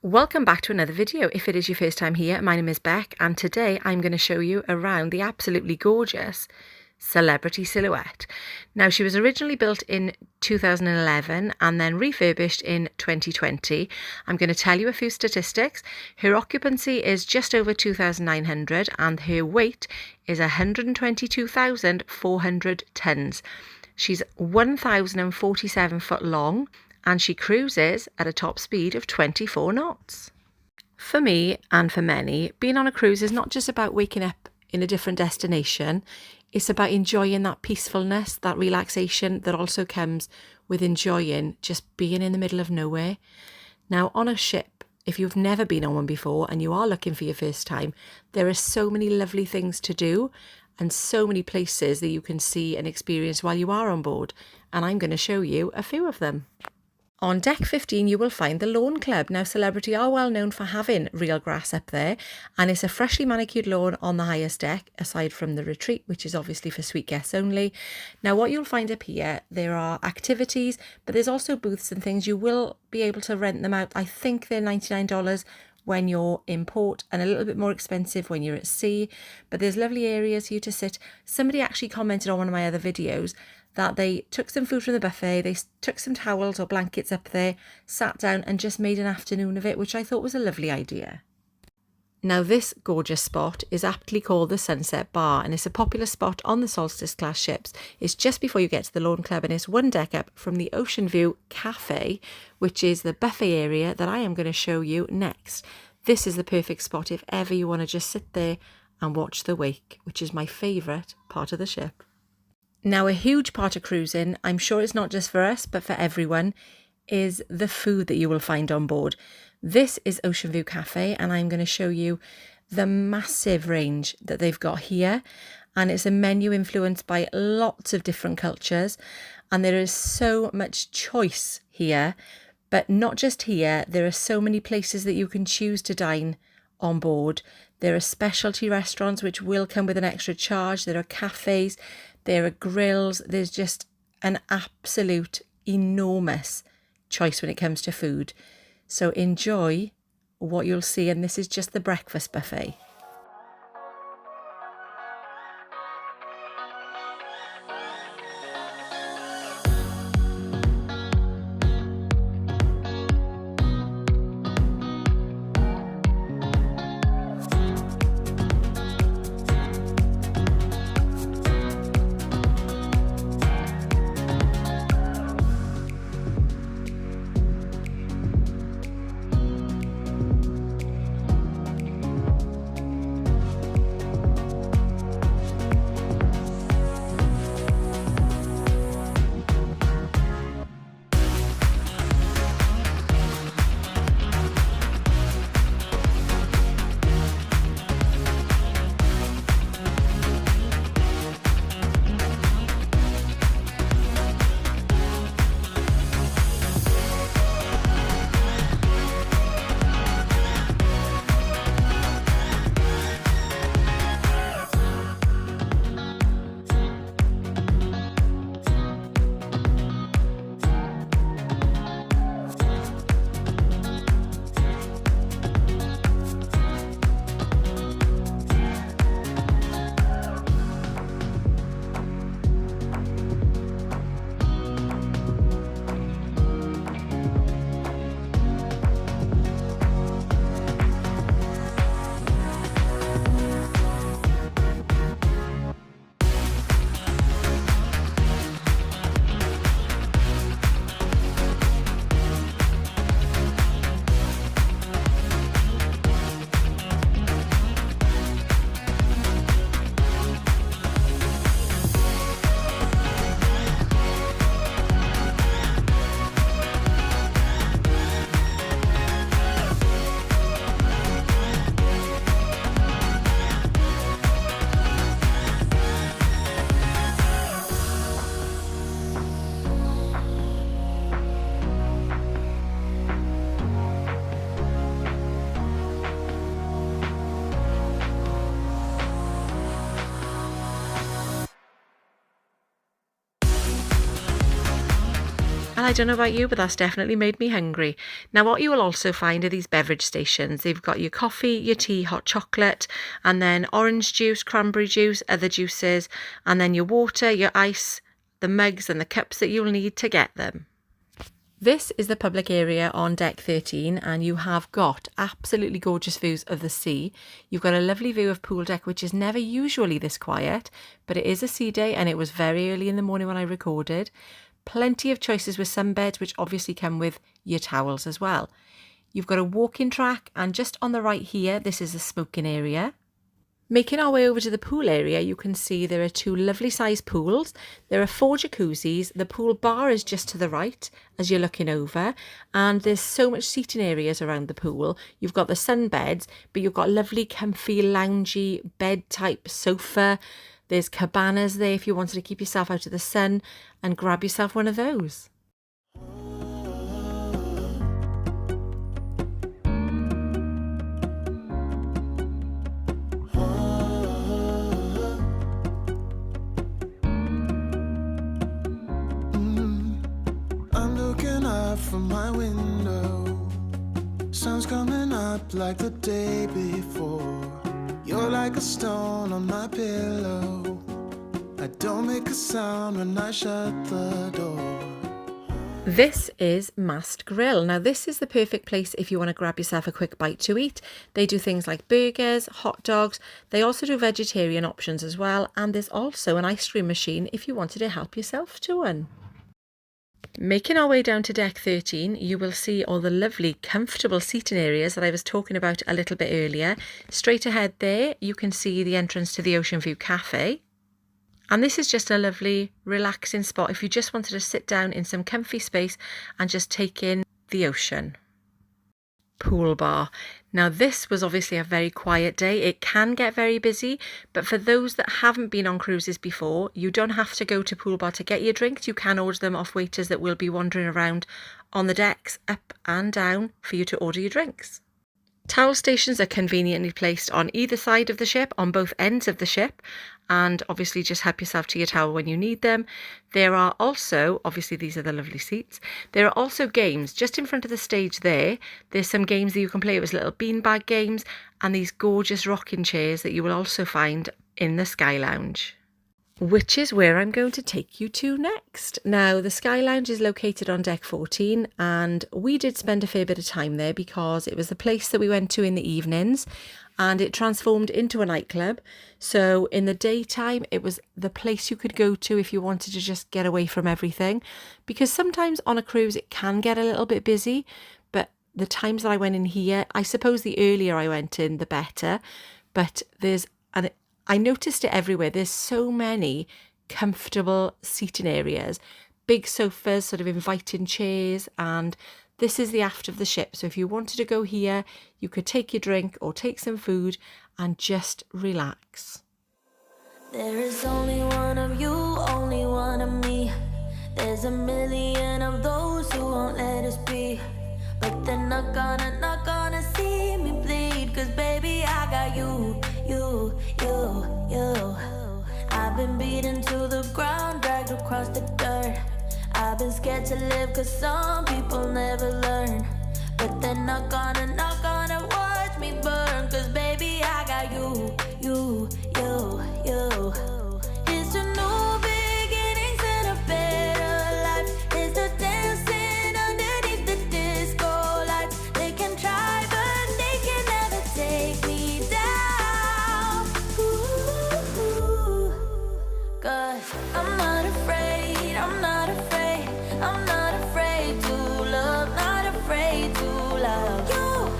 Welcome back to another video. If it is your first time here, my name is Beck and today I'm going to show you around the absolutely gorgeous Celebrity Silhouette. Now, she was originally built in 2011 and then refurbished in 2020. I'm going to tell you a few statistics. Her occupancy is just over 2,900 and her weight is 122,400 tonnes. She's 1,047 foot long and she cruises at a top speed of 24 knots. For me and for many, being on a cruise is not just about waking up in a different destination. It's about enjoying that peacefulness, that relaxation that also comes with enjoying just being in the middle of nowhere. Now, on a ship, if you've never been on one before and you are looking for your first time, there are so many lovely things to do and so many places that you can see and experience while you are on board. And I'm going to show you a few of them. On deck 15, you will find the Lawn Club. Now, Celebrity are well known for having real grass up there, and it's a freshly manicured lawn on the highest deck, aside from the retreat, which is obviously for suite guests only. Now, what you'll find up here, there are activities, but there's also booths and things. You will be able to rent them out. I think they're $99 when you're in port and a little bit more expensive when you're at sea, but there's lovely areas for you to sit. Somebody actually commented on one of my other videos that they took some food from the buffet, they took some towels or blankets up there, sat down and just made an afternoon of it, which I thought was a lovely idea. Now, this gorgeous spot is aptly called the Sunset Bar, and it's a popular spot on the Solstice class ships. It's just before you get to the Lawn Club and it's one deck up from the Ocean View Cafe, which is the buffet area that I am going to show you next. This is the perfect spot if ever you want to just sit there and watch the wake, which is my favourite part of the ship. Now, a huge part of cruising, I'm sure it's not just for us, but for everyone, is the food that you will find on board. This is Ocean View Cafe, and I'm going to show you the massive range that they've got here. And it's a menu influenced by lots of different cultures. And there is so much choice here, but not just here. There are so many places that you can choose to dine on board. There are specialty restaurants which will come with an extra charge. There are cafes. There are grills. There's just an absolute enormous choice when it comes to food. So enjoy what you'll see. And this is just the breakfast buffet. Well, I don't know about you, but that's definitely made me hungry. Now, what you will also find are these beverage stations. They've got your coffee, your tea, hot chocolate, and then orange juice, cranberry juice, other juices, and then your water, your ice, the mugs and the cups that you'll need to get them. This is the public area on deck 13, and you have got absolutely gorgeous views of the sea. You've got a lovely view of pool deck, which is never usually this quiet, but it is a sea day and it was very early in the morning when I recorded. Plenty of choices with sunbeds, which obviously come with your towels as well. You've got a walking track, and just on the right here, this is the smoking area. Making our way over to the pool area, you can see there are two lovely sized pools. There are 4 jacuzzis. The pool bar is just to the right as you're looking over, and there's so much seating areas around the pool. You've got the sunbeds, but you've got lovely comfy loungy bed type sofa. There's cabanas there if you wanted to keep yourself out of the sun and grab yourself one of those. From my window, sun's coming up like the day before. You're like a stone on my pillow. I don't make a sound when I shut the door. This is Mast Grill. Now, this is the perfect place if you want to grab yourself a quick bite to eat. They do things like burgers, hot dogs. They also do vegetarian options as well. And there's also an ice cream machine if you wanted to help yourself to one. Making our way down to deck 13, you will see all the lovely comfortable seating areas that I was talking about a little bit earlier. Straight ahead there, you can see the entrance to the Ocean View Cafe. And this is just a lovely, relaxing spot if you just wanted to sit down in some comfy space and just take in the ocean. Pool bar. Now, this was obviously a very quiet day. It can get very busy, but for those that haven't been on cruises before, you don't have to go to pool bar to get your drinks. You can order them off waiters that will be wandering around on the decks, up and down, for you to order your drinks. Towel stations are conveniently placed on either side of the ship, on both ends of the ship, and obviously just help yourself to your towel when you need them. There are also, obviously these are the lovely seats, there are also games just in front of the stage there. There's some games that you can play with, little beanbag games, and these gorgeous rocking chairs that you will also find in the Sky Lounge, which is where I'm going to take you to next. Now, the Sky Lounge is located on deck 14, and we did spend a fair bit of time there because it was the place that we went to in the evenings, and it transformed into a nightclub. So in the daytime, it was the place you could go to if you wanted to just get away from everything, because sometimes on a cruise it can get a little bit busy, but the times that I went in here, I suppose the earlier I went in, the better, but I noticed it everywhere. There's so many comfortable seating areas, big sofas, sort of inviting chairs, and this is the aft of the ship. So if you wanted to go here, you could take your drink or take some food and just relax. There is only one of you, only one of me. There's a million of those who won't let us be, but they're not gonna see me bleed, 'cause baby, I got you. I've been beaten to the ground, dragged across the dirt. I've been scared to live 'cause some people never learn, but they're not gonna watch me burn, 'cause baby, I got you. Here's to new beginnings and a better life. Here's to dancing underneath the disco lights. They can try, but they can never take me down. Ooh, 'cause I'm not afraid, I'm not afraid, I'm not afraid to love, not afraid to love you.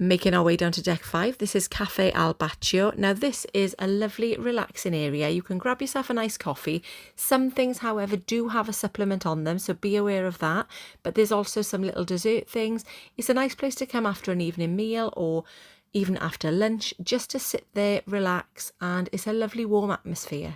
Making our way down to deck 5, this is Cafe Al Baccio. Now this is a lovely relaxing area. You can grab yourself a nice coffee. Some things, however, do have a supplement on them, so be aware of that. But there's also some little dessert things. It's a nice place to come after an evening meal or even after lunch, just to sit there, relax, and it's a lovely warm atmosphere.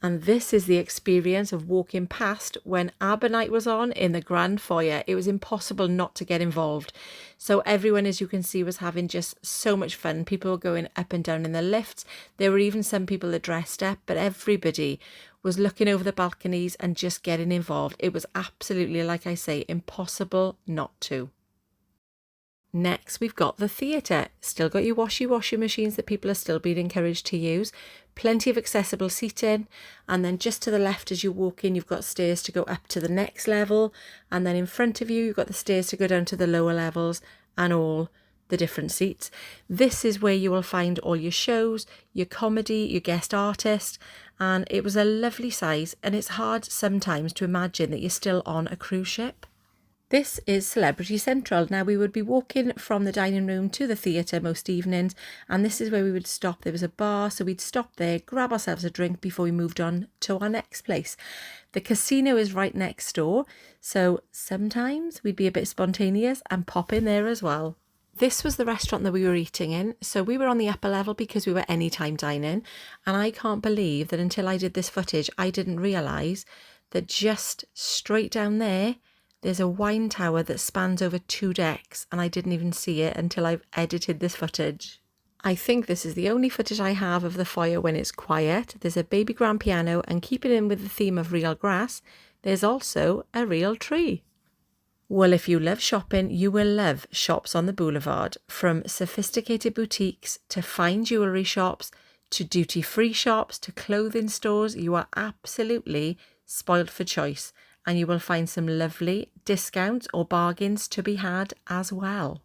And this is the experience of walking past when ABBA night was on in the grand foyer. It was impossible not to get involved. So everyone, as you can see, was having just so much fun. People were going up and down in the lifts. There were even some people that dressed up, but everybody was looking over the balconies and just getting involved. It was absolutely, like I say, impossible not to. Next, we've got the theatre. Still got your washing machines that people are still being encouraged to use. Plenty of accessible seating. And then just to the left as you walk in, you've got stairs to go up to the next level. And then in front of you, you've got the stairs to go down to the lower levels and all the different seats. This is where you will find all your shows, your comedy, your guest artist. And it was a lovely size. And it's hard sometimes to imagine that you're still on a cruise ship. This is Celebrity Central. Now, we would be walking from the dining room to the theatre most evenings, and this is where we would stop. There was a bar, so we'd stop there, grab ourselves a drink before we moved on to our next place. The casino is right next door, so sometimes we'd be a bit spontaneous and pop in there as well. This was the restaurant that we were eating in, so we were on the upper level because we were anytime dining, and I can't believe that until I did this footage, I didn't realise that just straight down there, there's a wine tower that spans over 2 decks, and I didn't even see it until I've edited this footage. I think this is the only footage I have of the foyer when it's quiet. There's a baby grand piano, and keeping in with the theme of real grass, there's also a real tree. Well, if you love shopping, you will love Shops on the Boulevard. From sophisticated boutiques to fine jewellery shops to duty-free shops to clothing stores, you are absolutely spoilt for choice. And you will find some lovely discounts or bargains to be had as well.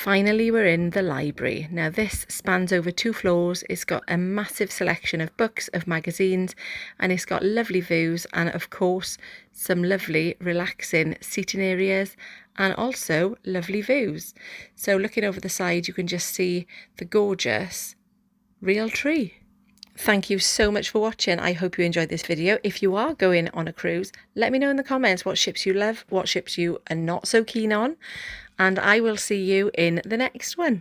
Finally, we're in the library. Now this spans over 2 floors. It's got a massive selection of books, of magazines, and it's got lovely views and of course some lovely relaxing seating areas and also lovely views. So looking over the side you can just see the gorgeous Realtree. Thank you so much for watching. I hope you enjoyed this video. If you are going on a cruise, let me know in the comments what ships you love, what ships you are not so keen on, and I will see you in the next one.